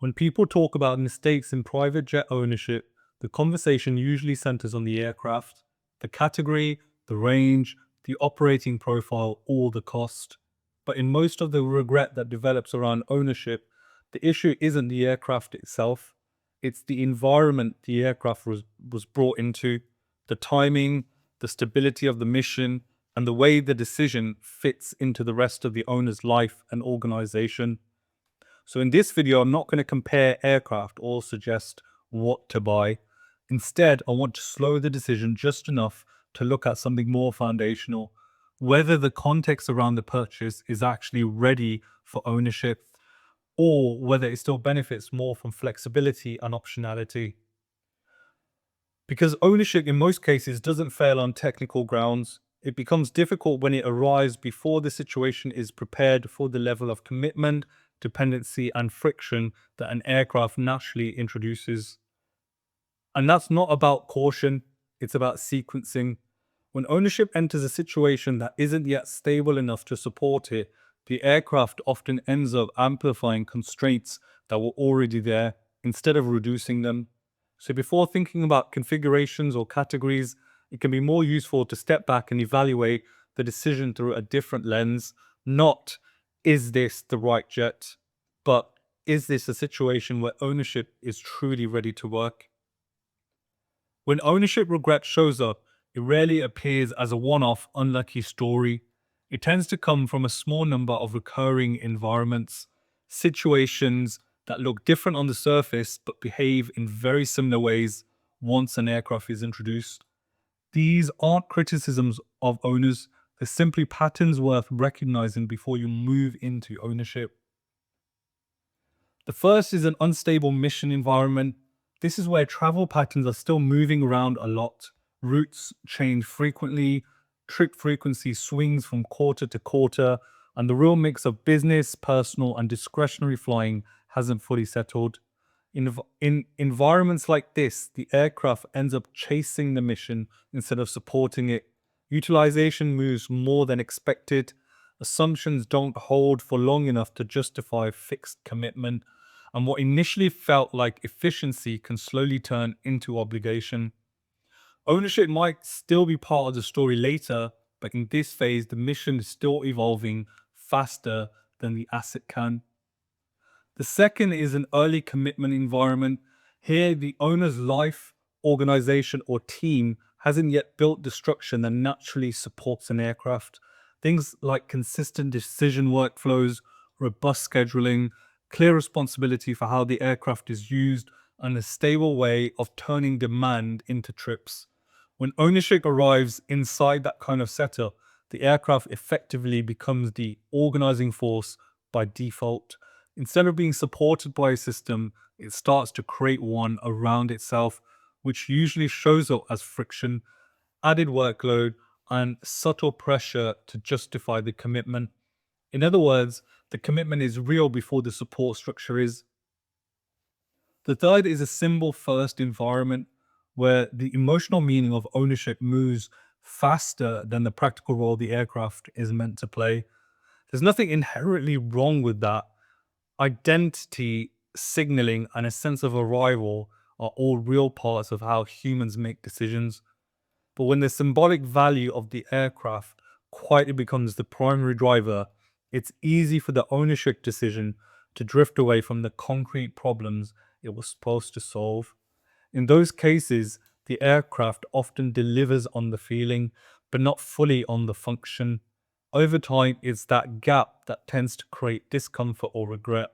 When people talk about mistakes in private jet ownership, the conversation usually centers on the aircraft, the category, the range, the operating profile, or the cost. But in most of the regret that develops around ownership, the issue isn't the aircraft itself, it's the environment the aircraft was brought into, the timing, the stability of the mission, and the way the decision fits into the rest of the owner's life and organization. So in this video, I'm not going to compare aircraft or suggest what to buy. Instead, I want to slow the decision just enough to look at something more foundational, whether the context around the purchase is actually ready for ownership, or whether it still benefits more from flexibility and optionality. Because ownership in most cases doesn't fail on technical grounds, it becomes difficult when it arrives before the situation is prepared for the level of commitment, dependency, and friction that an aircraft naturally introduces. And that's not about caution, it's about sequencing. When ownership enters a situation that isn't yet stable enough to support it, the aircraft often ends up amplifying constraints that were already there instead of reducing them. So before thinking about configurations or categories, it can be more useful to step back and evaluate the decision through a different lens. Not, is this the right jet? But is this a situation where ownership is truly ready to work? When ownership regret shows up, it rarely appears as a one-off unlucky story. It tends to come from a small number of recurring environments, situations that look different on the surface but behave in very similar ways once an aircraft is introduced. These aren't criticisms of owners, they're simply patterns worth recognizing before you move into ownership. The first is an unstable mission environment. This is where travel patterns are still moving around a lot. Routes change frequently, trip frequency swings from quarter to quarter, and the real mix of business, personal, and discretionary flying hasn't fully settled. In environments like this, the aircraft ends up chasing the mission instead of supporting it. Utilization moves more than expected. Assumptions don't hold for long enough to justify fixed commitment. And what initially felt like efficiency can slowly turn into obligation. Ownership might still be part of the story later, but in this phase, the mission is still evolving faster than the asset can. The second is an early commitment environment. Here, the owner's life, organization, or team hasn't yet built the structure that naturally supports an aircraft. Things like consistent decision workflows, robust scheduling, clear responsibility for how the aircraft is used, and a stable way of turning demand into trips. When ownership arrives inside that kind of setup, the aircraft effectively becomes the organizing force by default. Instead of being supported by a system, it starts to create one around itself, which usually shows up as friction, added workload, and subtle pressure to justify the commitment. In other words, the commitment is real before the support structure is. The third is a symbol first environment where the emotional meaning of ownership moves faster than the practical role the aircraft is meant to play. There's nothing inherently wrong with that. Identity, signaling, and a sense of arrival are all real parts of how humans make decisions. But when the symbolic value of the aircraft quietly becomes the primary driver, it's easy for the ownership decision to drift away from the concrete problems it was supposed to solve. In those cases, the aircraft often delivers on the feeling, but not fully on the function. Over time, it's that gap that tends to create discomfort or regret.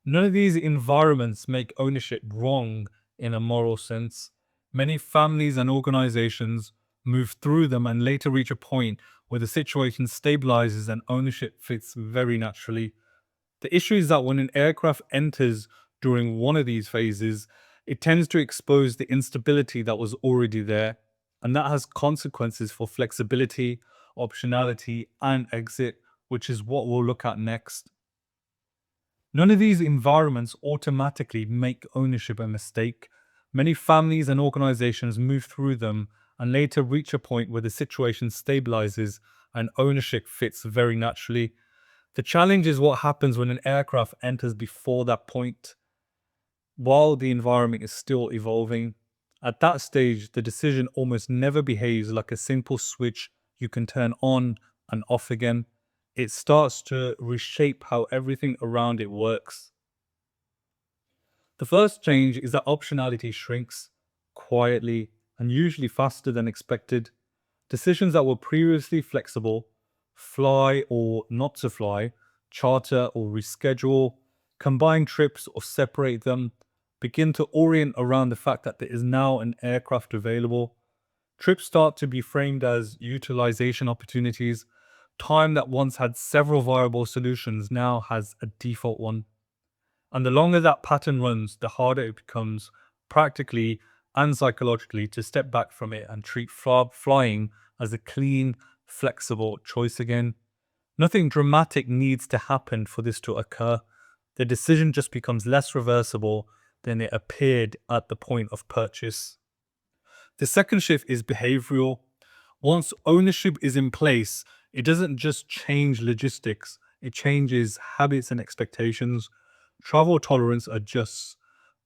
None of these environments make ownership wrong in a moral sense. Many families and organizations move through them and later reach a point where the situation stabilizes and ownership fits very naturally. The issue is that when an aircraft enters during one of these phases, it tends to expose the instability that was already there, and that has consequences for flexibility, optionality, and exit, which is what we'll look at next. None of these environments automatically make ownership a mistake. Many families and organizations move through them and later reach a point where the situation stabilizes and ownership fits very naturally. The challenge is what happens when an aircraft enters before that point. while the environment is still evolving. At that stage, the decision almost never behaves like a simple switch you can turn on and off again. It starts to reshape how everything around it works. The first change is that optionality shrinks quietly and usually faster than expected. Decisions that were previously flexible, fly or not to fly, charter or reschedule, combine trips or separate them, begin to orient around the fact that there is now an aircraft available. Trips start to be framed as utilization opportunities. Time that once had several viable solutions now has a default one. And the longer that pattern runs, the harder it becomes, practically and psychologically, to step back from it and treat flying as a clean, flexible choice again. Nothing dramatic needs to happen for this to occur. The decision just becomes less reversible than it appeared at the point of purchase. The second shift is behavioral. Once ownership is in place, it doesn't just change logistics, it changes habits and expectations. Travel tolerance adjusts.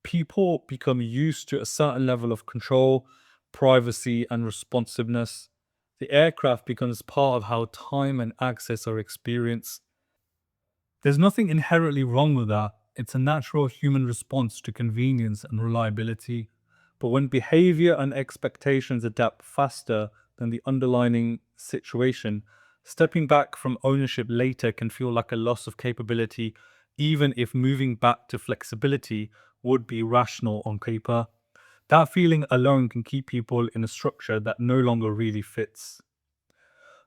People become used to a certain level of control, privacy, and responsiveness. The aircraft becomes part of how time and access are experienced. There's nothing inherently wrong with that. It's a natural human response to convenience and reliability. But when behavior and expectations adapt faster than the underlying situation, stepping back from ownership later can feel like a loss of capability, even if moving back to flexibility would be rational on paper. That feeling alone can keep people in a structure that no longer really fits.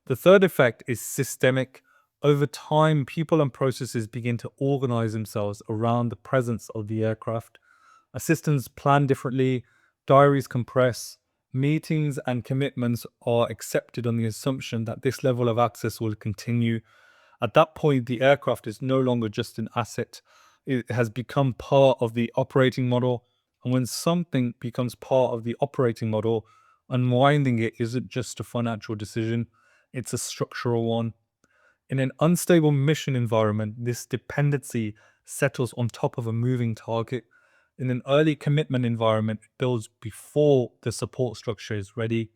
The third effect is systemic. Over time, people and processes begin to organize themselves around the presence of the aircraft. Assistants plan differently, diaries compress, meetings and commitments are accepted on the assumption that this level of access will continue. At that point, the aircraft is no longer just an asset, it has become part of the operating model. And when something becomes part of the operating model, unwinding it isn't just a financial decision, it's a structural one. In an unstable mission environment, this dependency settles on top of a moving target. In an early commitment environment, it builds before the support structure is ready.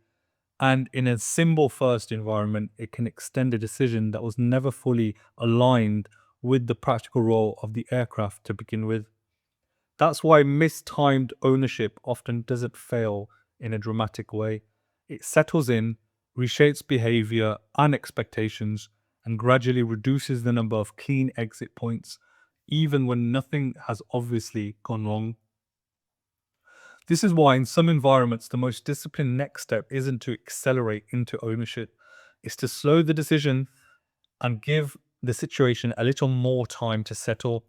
And in a symbol first environment, it can extend a decision that was never fully aligned with the practical role of the aircraft to begin with. That's why mistimed ownership often doesn't fail in a dramatic way. It settles in, reshapes behavior and expectations, and gradually reduces the number of clean exit points, even when nothing has obviously gone wrong. This is why, in some environments, the most disciplined next step isn't to accelerate into ownership, it's to slow the decision and give the situation a little more time to settle.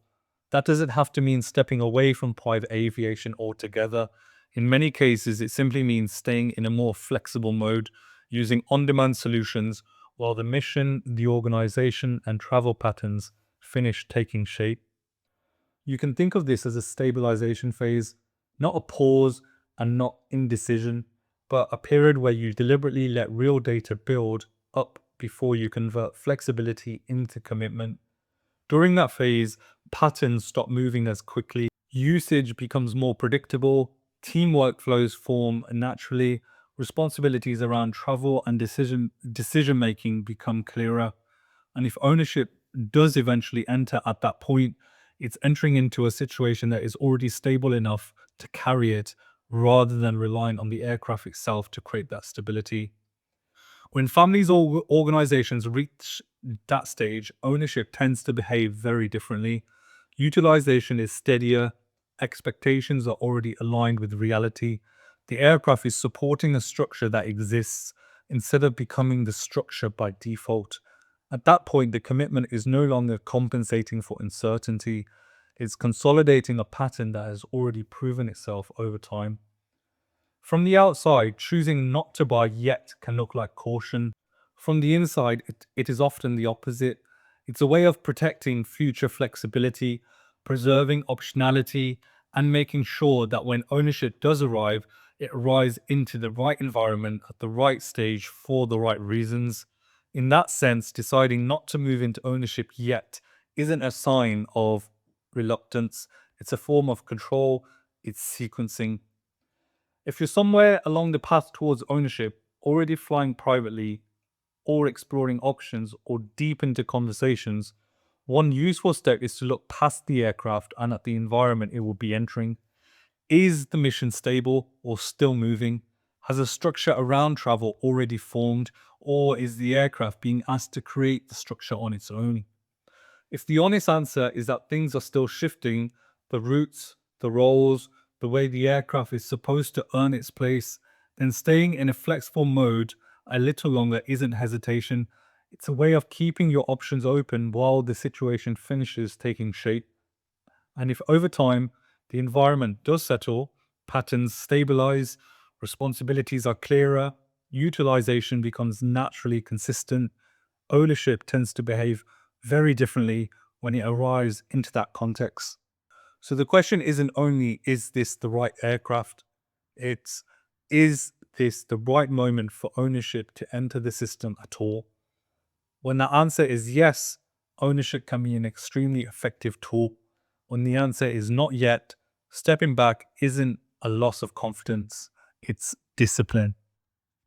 That doesn't have to mean stepping away from private aviation altogether. In many cases, it simply means staying in a more flexible mode, using on demand solutions while the mission, the organization, and travel patterns finish taking shape. You can think of this as a stabilization phase, not a pause and not indecision, but a period where you deliberately let real data build up before you convert flexibility into commitment. During that phase, patterns stop moving as quickly, usage becomes more predictable, team workflows form naturally, responsibilities around travel and decision making become clearer. And if ownership does eventually enter at that point, it's entering into a situation that is already stable enough to carry it rather than relying on the aircraft itself to create that stability. When families or organizations reach that stage, ownership tends to behave very differently. Utilization is steadier, expectations are already aligned with reality. The aircraft is supporting a structure that exists instead of becoming the structure by default. At that point, the commitment is no longer compensating for uncertainty, it's consolidating a pattern that has already proven itself over time. From the outside, choosing not to buy yet can look like caution. From the inside, it is often the opposite. It's a way of protecting future flexibility, preserving optionality, and making sure that when ownership does arrive, it arrives into the right environment at the right stage for the right reasons. In that sense, deciding not to move into ownership yet isn't a sign of reluctance, It's a form of control, it's sequencing. If you're somewhere along the path towards ownership, already flying privately, or exploring options, or deep into conversations, one useful step is to look past the aircraft and at the environment it will be entering. Is the mission stable or still moving? Has a structure around travel already formed, or is the aircraft being asked to create the structure on its own? If the honest answer is that things are still shifting, the routes, the roles, the way the aircraft is supposed to earn its place, then staying in a flexible mode a little longer isn't hesitation. It's a way of keeping your options open while the situation finishes taking shape. And if over time the environment does settle, patterns stabilize, responsibilities are clearer, utilization becomes naturally consistent, ownership tends to behave very differently when it arrives into that context. So the question isn't only, is this the right aircraft? It's, is this the right moment for ownership to enter the system at all? When the answer is yes, ownership can be an extremely effective tool. When the answer is not yet, stepping back isn't a loss of confidence, it's discipline.